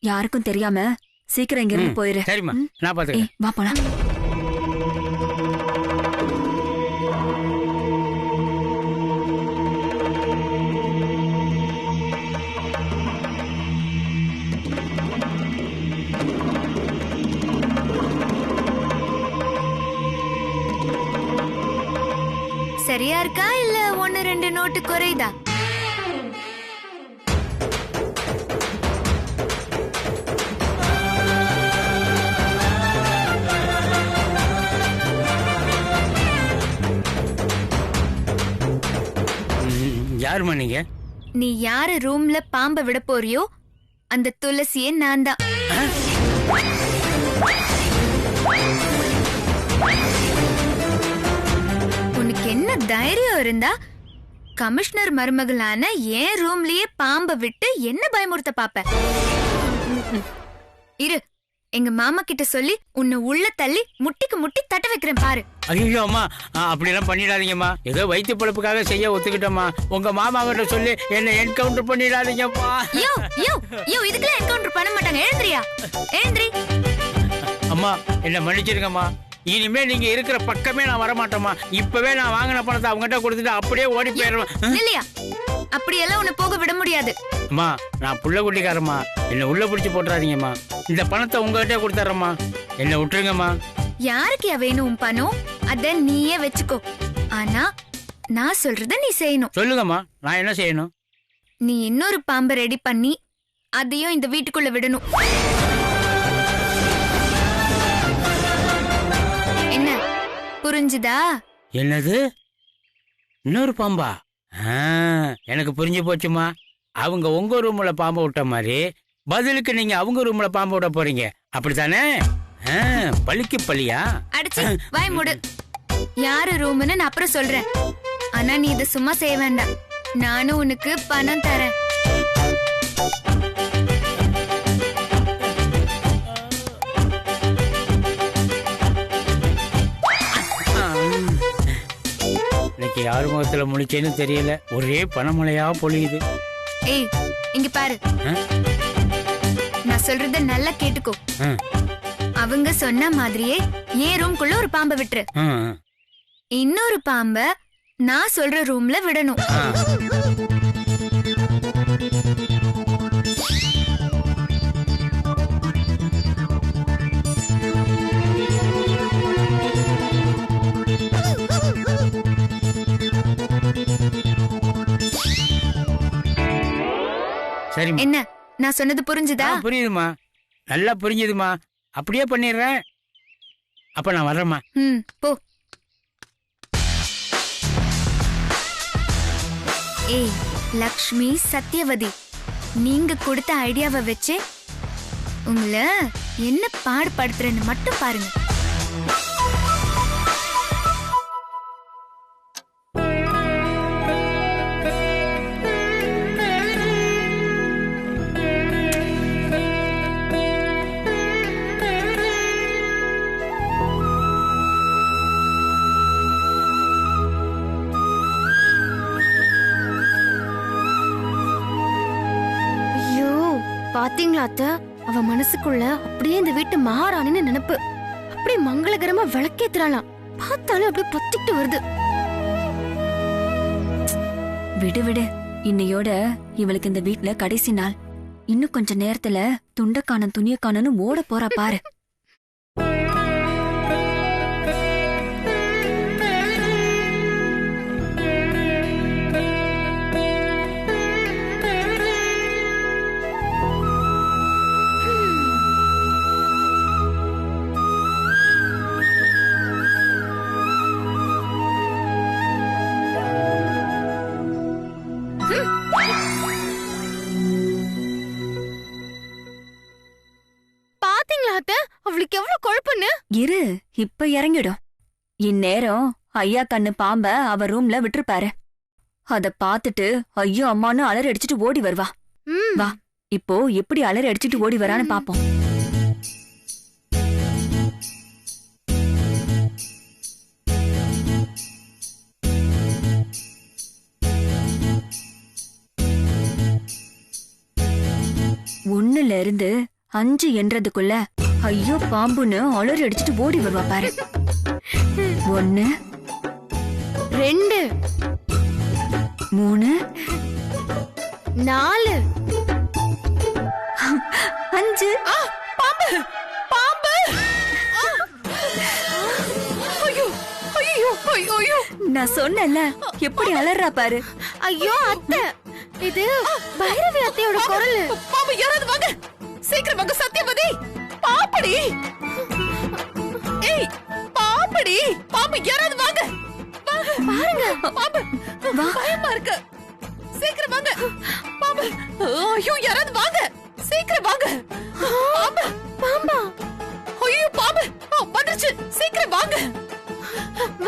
யாருக்கும் தெரியாம சீக்கிரம் இங்க இருந்து போயிரு. சரிம்மா, நான் பாத்துக்கிறேன். வா போலாம். சரியா இருக்கா இல்ல 1-2 நோட்டு குறையுதா? யாருமா நீங்க? நீ யாரு ரூம்ல பாம்ப விட போறியோ அந்த துளசியே நான் தான். உனக்கு என்ன தைரியம் இருந்தா கமிஷனர் மருமகளான ஏன் ரூம்லயே பாம்ப விட்டு என்ன பயமுறுத்த பாப்ப? இரு, எங்க மாமா கிட்ட சொல்லி உன்னை உள்ள தள்ளி முட்டிக்கு முட்டி தட்ட வைக்கிறேன் பாரு. ஐயோ அம்மா, அப்படி எல்லாம் பண்ணிடாதீங்கம்மா. ஏதோ வயிற்று பொழப்புக்காக செய்ய ஒத்துக்கிட்டோம்மா. உங்க மாமா கிட்ட சொல்லி என்ன என்கவுண்டர் பண்ணிடாதீங்கப்பா. யோ யோ யோ, இதுக்கெல்லாம் என்கவுண்டர் பண்ண மாட்டாங்க. எழுந்திரியா, எழுந்திரி. அம்மா என்ன மன்னிச்சிருங்கம்மா. இனிமே நீங்க இருக்கிற பக்கமே நான் வரமாட்டோமா. இப்பவே நான் வாங்கின பணத்தை அவங்ககிட்ட கொடுத்துட்டு அப்படியே ஓடி போயிடுவேன். இல்லையா, அப்படியெல்லாம் உன்னை போக விட முடியாது. அம்மா, நான் புள்ள குட்டிக்காரம்மா. என்ன உள்ள பிடிச்சு போட்டுறாதீங்கம்மா. இந்த பணத்தை உங்ககிட்ட கொடுத்துறேம்மா. என்ன விட்டுருங்கம்மா. யாருக்கு வேணும் உன் பணம்? அத நீயே வச்சுக்கோ. ஆனா நான் சொல்றத நீ செய்யணும். சொல்லுங்கம்மா, நான் என்ன செய்யணும்? நீ இன்னொரு பாம்பை ரெடி பண்ணி அதையும் இந்த வீட்டுக்குள்ள விடணும். என்ன புரிஞ்சுதா? என்னது, இன்னொரு பாம்பா? எனக்கு புரிஞ்சு போச்சுமா. அவங்க உங்க ரூம்ல பாம்பு விட்ட மாதிரி பதிலுக்கு நீங்க அவங்க ரூம்ல பாம்பு விட போறீங்க, அப்படித்தானே? பழிக்கு பழியா? அடிச்சு வாய் மூடு. யாரு ரூம்னு நான் அப்புறம் சொல்றேன். ஆனா நீ இத சும்மா செய்ய வேண்டாம். நானும் உனக்கு பணம் தரேன். இன்னைக்கு யாரு முகத்துல முழிச்சேன்னு தெரியல. ஒரே பணமழையா பொழியுது. ஏய், இங்க பாரு. நான் சொல்றத நல்லா கேட்டுக்கோ. அவங்க சொன்ன மாதிரியே ஏன் ரூம்குள்ள ஒரு பாம்பை விட்டுரு. இன்னொரு பாம்ப நான் சொல்ற ரூம்ல விடணும். என்ன, நான் சொன்னது புரிஞ்சுதா? புரியுதுமா, நல்லா புரிஞ்சுதுமா. அப்படியே பண்ணிடுறேன். அப்ப நான் வர்றேம்மா. போ. ஏய் லக்ஷ்மி, சத்யவதி, நீங்க கொடுத்த ஐடியாவை வச்சு உங்களை என்ன பாடுபடுத்துறேன்னு மட்டும் பாருங்க. பாத்தீங்களா அத்தை, அவ மனசுக்குள்ள அப்படியே இந்த வீட்டு மகாராணின்னு நினைப்பு. அப்படியே மங்களகரமா விளக்கேத்துறாளாம். பார்த்தாலும் அப்படியே பொத்திட்டு வருது. விடு விடு, இன்னையோட இவளுக்கு இந்த வீட்ல கடைசி நாள். இன்னும் கொஞ்ச நேரத்துல துண்டக்கான துணியக்கானு ஓட போறா பாரு. அவளுக்கு எவ்வளவு குழப்பன்னு. இரு, இப்ப இறங்கிடும். இந்நேரம் ஐயா கண்ணு பாம்ப அவ ரூம்ல விட்டுருப்பாரு. அத பாத்துட்டு ஐயோ அம்மானு அலறி அடிச்சுட்டு ஓடி வருவா. வா, இப்போ எப்படி அலறி அடிச்சுட்டு ஓடி வரான்னு பாப்போம். ஒண்ணுல ஒண்ணுல இருந்து 5 என்றதுக்குள்ள ஐயோ பாம்புன்னு அலறி அடிச்சிட்டு ஓடி வருவா பாரு. 1 2 3 4 5. பாம்பு பாம்பு ஐயோ ஐயோ ஐயோ ஐயோ நான் சொன்னேன்ல எப்படி அலறா பாரு. ஐயோ அத்தை, இது பைரவி அத்தையோட குரல். பாம்பு யாராவது வாங்க, சீக்கிரம் வாங்க. சத்தியவதி பாம்படி, ஏய் பாம்படி, பாம்பு யாராவது வாங்க. பாருங்க பாம்பு, பயமா இருக்கு. சீக்கிரம் வாங்க பாம்பு. ஐயோ யாராவது வாங்க, சீக்கிரம் வாங்க. பாம்பு பாம்பா? ஐயோ பாம்பு வந்துருச்சு, சீக்கிரம் வாங்க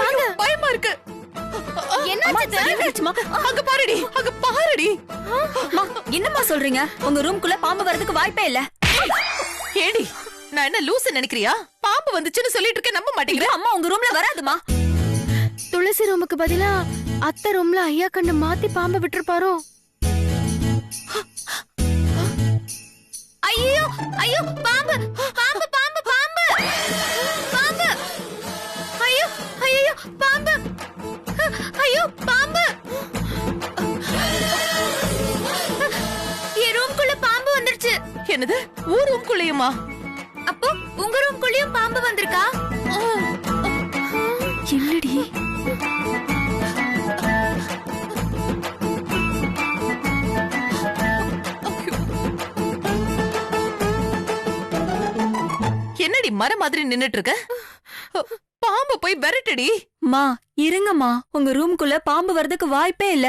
வாங்க. பயமா இருக்கு. என்னாச்சுமா? அங்க பாருடி, அங்க பாருடி. அம்மா, என்னம்மா சொல்றீங்க? உங்க ரூம்குள்ள பாம்பு வரதுக்கு வாய்ப்பே இல்ல. ஏடி நான் என்ன லூசு நினைக்கிறியா? பாம்பு வந்துச்சுன்னு சொல்லிட்டு இருக்க, நம்ப மாட்டேங்கிற. அம்மா உங்க ரூம்ல வராதுமா. துளசி ரூமுக்கு பதிலா அத்தை ரூம்ல ஐயா கண்ணு மாத்தி பாம்பை விட்டுருப்பாரோ? ஐயோ ஐயோ பாம்பு பாம்பு பாம்பு பாம்பு பாம்பு ஐயோ ஐயோ பாம்பு ஐயோ பாம்பு. என் ரூம்குள்ள பாம்பு வந்துருச்சு. என்னது, ஊர் ரூம்குள்ளேயுமா? அப்போ உங்க ரூம்குள்ளேயும் பாம்பு வந்திருக்கா? என்னடி என்னடி மர மாதிரி நின்னுட்டு இருக்க? பாம்பு போய் விரட்டுடி. மா இருங்கம்மா, உங்க ரூம்குள்ள பாம்பு வரதுக்கு வாய்ப்பே இல்ல.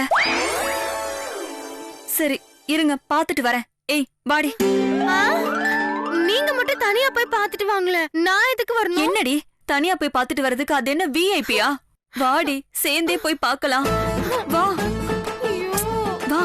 சரி இருங்க, பாத்துட்டு வரேன். ஏய் வாடி. நீங்க மட்டும் தனியா போய் பாத்துட்டு வாங்களே, நான் எதுக்கு வரணும்? என்னடி தனியா போய் பாத்துட்டு வரதுக்கு அது என்ன விஐபியா? வாடி சேர்ந்தே போய் பார்க்கலாம். வா வா.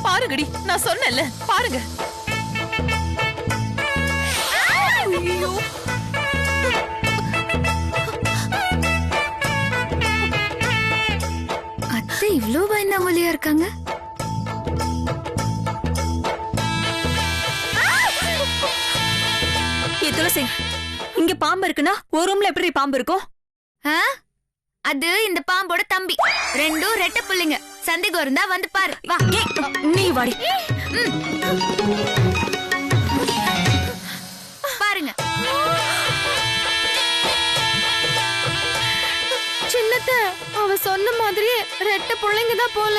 பாருங்கடி, நான் சொன்னேன்ல, பாருங்க. ஐயோ. அத்தை இவ்ளோ பயந்தாங்கொல்லியா இருக்காங்க. ஏ துளசி, இங்க பாம்பு இருக்குன்னா ஒரு ரூம்ல எப்படி பாம்பு இருக்கும்? ஆ? அது இந்த பாம்போட தம்பி. ரெண்டும் ரெட்டை புள்ளைங்க. சந்தேகம் இருந்தா வந்து பாரு. வா. நீ வாடி. பாருங்க. சின்னத்த, அவ சொன்ன மாதிரியே ரெட்டை பிள்ளைங்க தான் போல.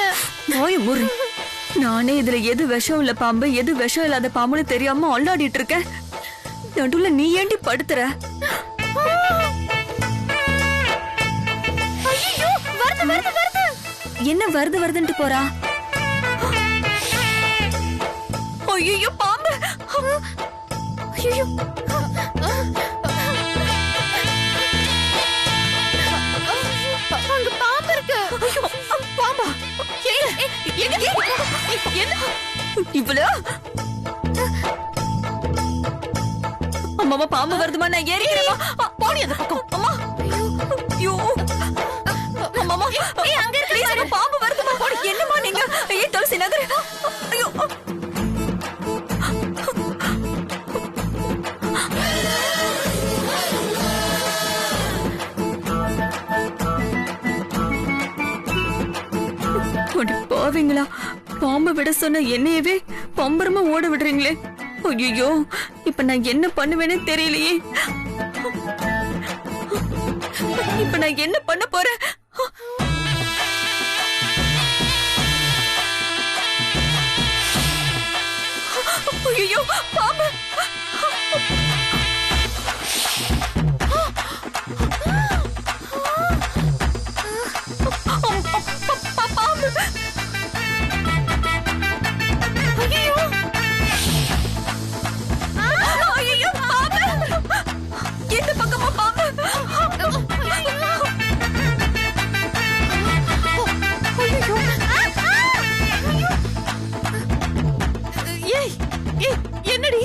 ஓய் முரு, நானே இதுல எது விஷம் இல்ல பாம்பு எது விஷம் இல்லாத பாம்புன்னு தெரியாம அல்லாடிட்டு இருக்கேன். நடுவுல நீ ஏண்டி படுத்துற? என்ன வருது வருதுன்ட்டு போறா? ஐயோ பாம்பு! ஐயோ அங்க பாம்பு இருக்கு. பாம்பா? என்ன இவ்வளோ அம்மாவா பாம்பு வருதுமா, நான் ஏறிக்கிறேன். போடி அந்த பக்கம். அம்மா ஐயோ அம்மாமா, அங்க இருக்கு பாம்பு வருதுமா. போடி. என்னம்மா நீங்க? ஏய் துளசி நகர். ஐயோ போவீங்களா? பாம்பு விட சொன்ன என்னையவே பம்பரமா ஓட விடுறீங்களே. ஐயோ இப்ப நான் என்ன பண்ணுவேன்னு தெரியலையே. இப்ப நான் என்ன பண்ண போறேன்? ஐயோ பாம்பு! பாம்பு! ஐயோ! ஐயோ பாம்பு! எந்த பக்கமா பாம்பு? ஏய் ஏய் என்னடி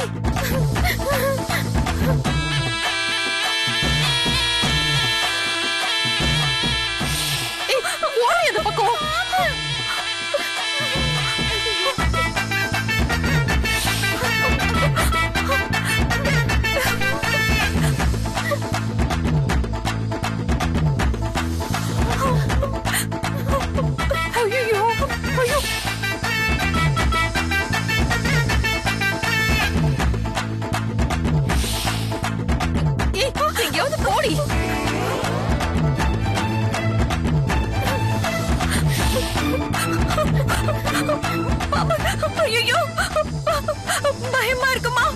ஏய் ஓடி அந்த பக்கம் ஐயோ ஐயோ ஏய் எங்கேயாவது போடி ஐயோ பயமா இருக்குமா?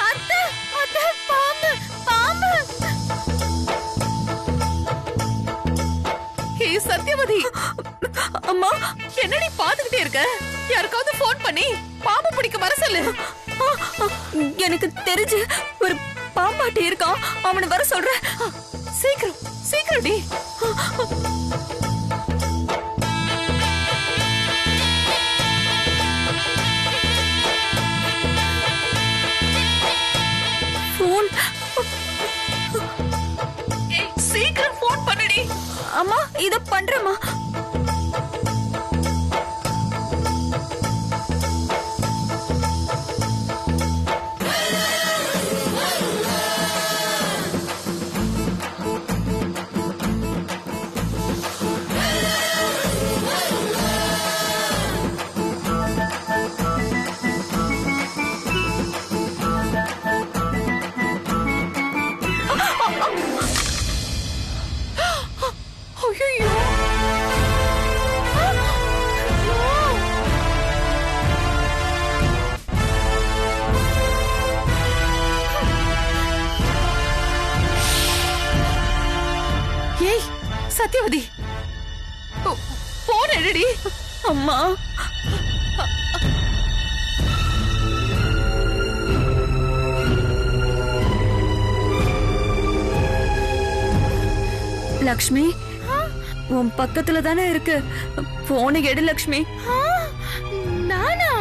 அத்தை, அத்தை, பாம்பு, பாம்பு. ஏய் சத்யவதி அம்மா என்னடி பாத்துக்கிட்டே இருக்க? யாருக்காவது போன் பண்ணி பாம்பு பிடிக்க வர சொல்லு. எனக்கு தெரிஞ்சு ஒரு பாம்பாட்டி இருக்கான், அவனை வர சொல்றேன். சீக்கிரம் சீக்கிரம் டி. போன் ஏய் சீக்கிரம் போன் பண்ணுடி. அம்மா இத பண்றேம்மா. ஐயோ ஏய் சத்யவதி போன் எடுடி. அம்மா லக்ஷ்மி, உன் பக்கத்துல தானே இருக்கு. போனை எடு லக்ஷ்மி. நானா?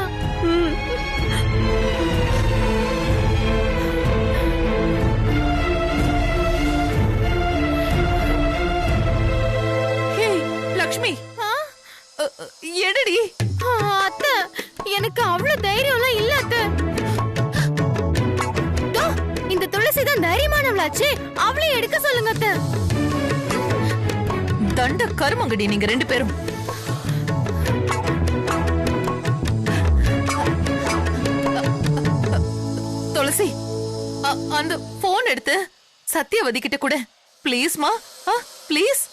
ம். ஏய் லக்ஷ்மி எடுடி. அத்தை, எனக்கு அவ்வளவு தைரியம் எல்லாம் இல்ல அத்தை. தோ, இந்த துளசி தான் தைரியமானவளாச்சே, அவளே எடுக்க சொல்லுங்க அத்தை. தண்ட கருமங்கடி நீங்க ரெண்டு பேரும். துளசி அந்த போன் எடுத்து சத்யவதி கிட்ட கூட ப்ளீஸ்மா, ப்ளீஸ்.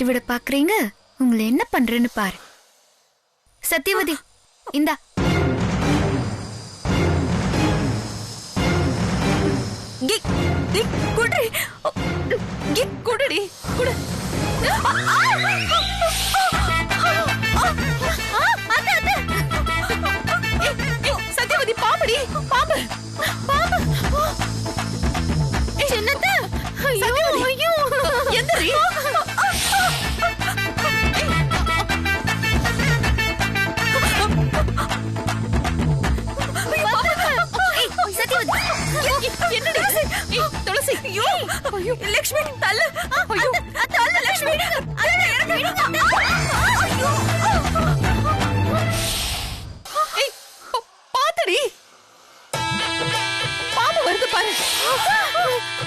விரட்டி விட பாக்குறீங்க, உங்களை என்ன பண்றேன்னு பாரு. சத்தியவதி, இந்தா. குடி குடடி குடு. சத்தியவதி, பாம்படி, பாம்பு பாம்பு. சின்னத்த, ஐயோ ஐயோ, எந்திரி. என்னடி இது? துளசி, ஐயோ ஐயோ, லட்சுமி தள்ளு. ஐயோ தள்ளு லட்சுமி. ஏய், பாத்தடி, பாம்பு வருது பாரு.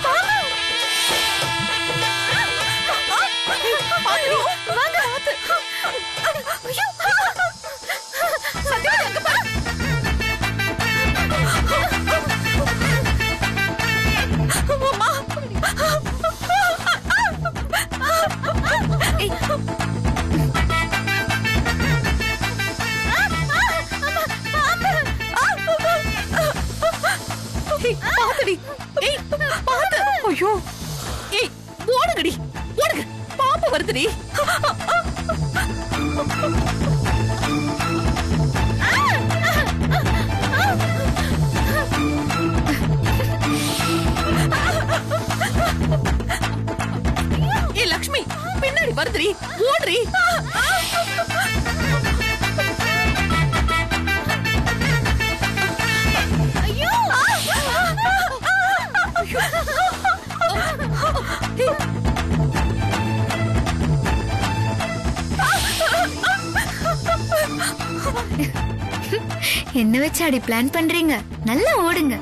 பாம்பு. வாங்க. ஐயோ, சத்தியவதி அங்க பாரு. அம்மா. பாத்தடி. ஏய், பாத்து. ஐயோ, ஏய், ஓடுங்கடி, ஓடுங்க. பாம்பு வருதுடி. ஏய் லக்ஷ்மி, பின்னாடி வருதுடி, ஓடுறி. ஐயோ. என்ன வச்சு அடி பிளான் பண்றீங்க? நல்லா ஓடுங்க.